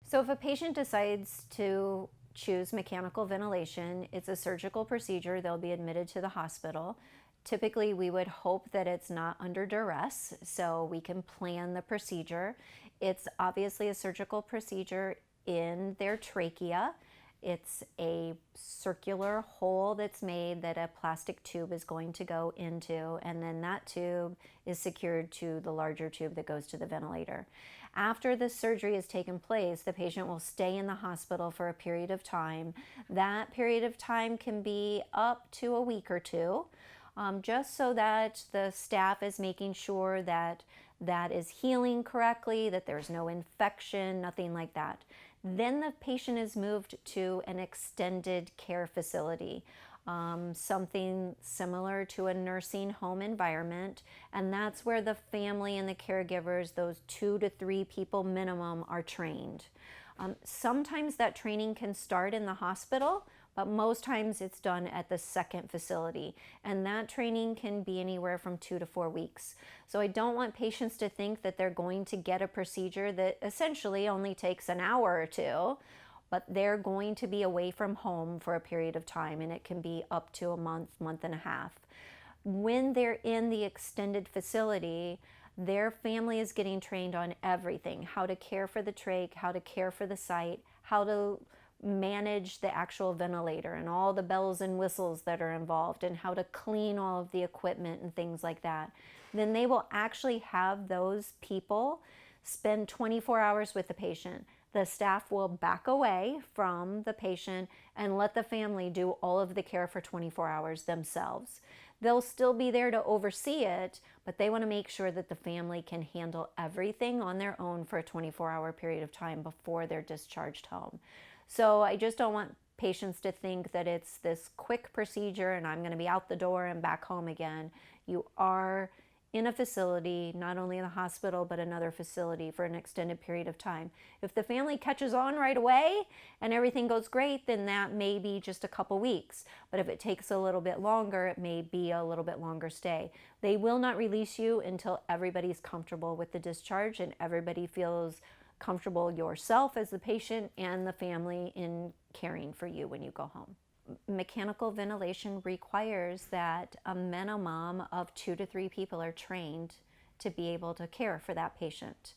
So if a patient decides to choose mechanical ventilation, it's a surgical procedure. They'll be admitted to the hospital. Typically, we would hope that it's not under duress, so we can plan the procedure. It's obviously a surgical procedure in their trachea. It's a circular hole that's made that a plastic tube is going to go into, and then that tube is secured to the larger tube that goes to the ventilator. After the surgery has taken place, the patient will stay in the hospital for a period of time. That period of time can be up to a week or two, just so that the staff is making sure that that is healing correctly, that there's no infection, nothing like that. Then the patient is moved to an extended care facility, something similar to a nursing home environment, and that's where the family and the caregivers, those 2 to 3 people minimum, are trained. Sometimes that training can start in the hospital, but most times it's done at the second facility, and that training can be anywhere from 2 to 4 weeks. So I don't want patients to think that they're going to get a procedure that essentially only takes an hour or two, but they're going to be away from home for a period of time, and it can be up to a month, month and a half. When they're in the extended facility, their family is getting trained on everything: how to care for the trach, how to care for the site, how to manage the actual ventilator and all the bells and whistles that are involved, and how to clean all of the equipment and things like that. Then they will actually have those people spend 24 hours with the patient. The staff will back away from the patient and let the family do all of the care for 24 hours themselves. They'll still be there to oversee it, but they want to make sure that the family can handle everything on their own for a 24-hour period of time before they're discharged home. So I just don't want patients to think that it's this quick procedure and I'm going to be out the door and back home again. You are in a facility, not only in the hospital, but another facility for an extended period of time. If the family catches on right away and everything goes great, then that may be just a couple weeks. But if it takes a little bit longer, it may be a little bit longer stay. They will not release you until everybody's comfortable with the discharge and everybody feels comfortable, yourself as the patient and the family, in caring for you when you go home. Mechanical ventilation requires that a minimum of 2 to 3 people are trained to be able to care for that patient.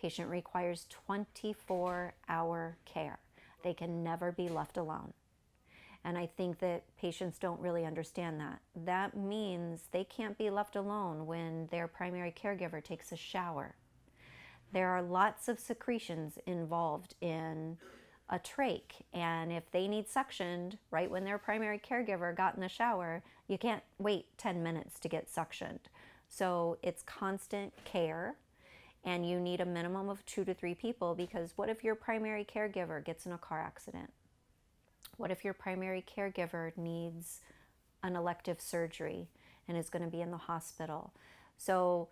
Patient requires 24-hour care. They can never be left alone. And I think that patients don't really understand that. That means they can't be left alone when their primary caregiver takes a shower. There are lots of secretions involved in a trach, and if they need suctioned right when their primary caregiver got in the shower, you can't wait 10 minutes to get suctioned. So it's constant care, and you need a minimum of 2 to 3 people, because what if your primary caregiver gets in a car accident? What if your primary caregiver needs an elective surgery and is going to be in the hospital? So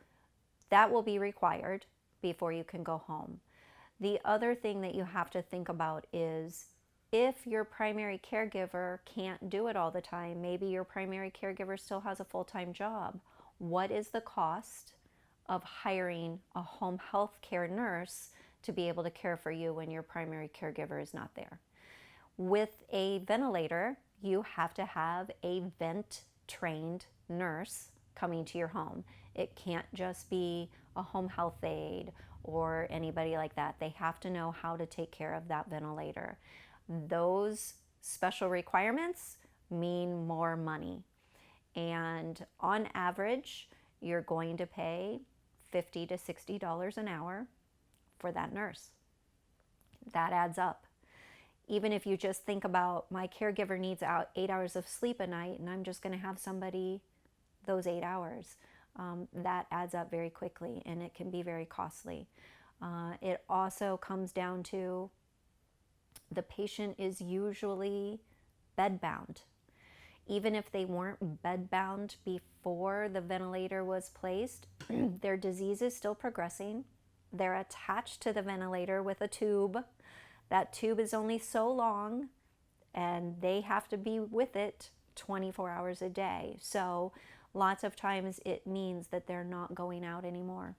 that will be required before you can go home. The other thing that you have to think about is, if your primary caregiver can't do it all the time, maybe your primary caregiver still has a full-time job. What is the cost of hiring a home health care nurse to be able to care for you when your primary caregiver is not there? With a ventilator, you have to have a vent-trained nurse coming to your home. It can't just be a home health aide or anybody like that. They have to know how to take care of that ventilator. Those special requirements mean more money. And on average, you're going to pay $50 to $60 an hour for that nurse. That adds up. Even if you just think about, my caregiver needs 8 hours of sleep a night, and I'm just going to have somebody those 8 hours. That adds up very quickly, and it can be very costly. It also comes down to, the patient is usually bedbound. Even if they weren't bedbound before the ventilator was placed, their disease is still progressing. They're attached to the ventilator with a tube. That tube is only so long, and they have to be with it 24 hours a day. So lots of times it means that they're not going out anymore.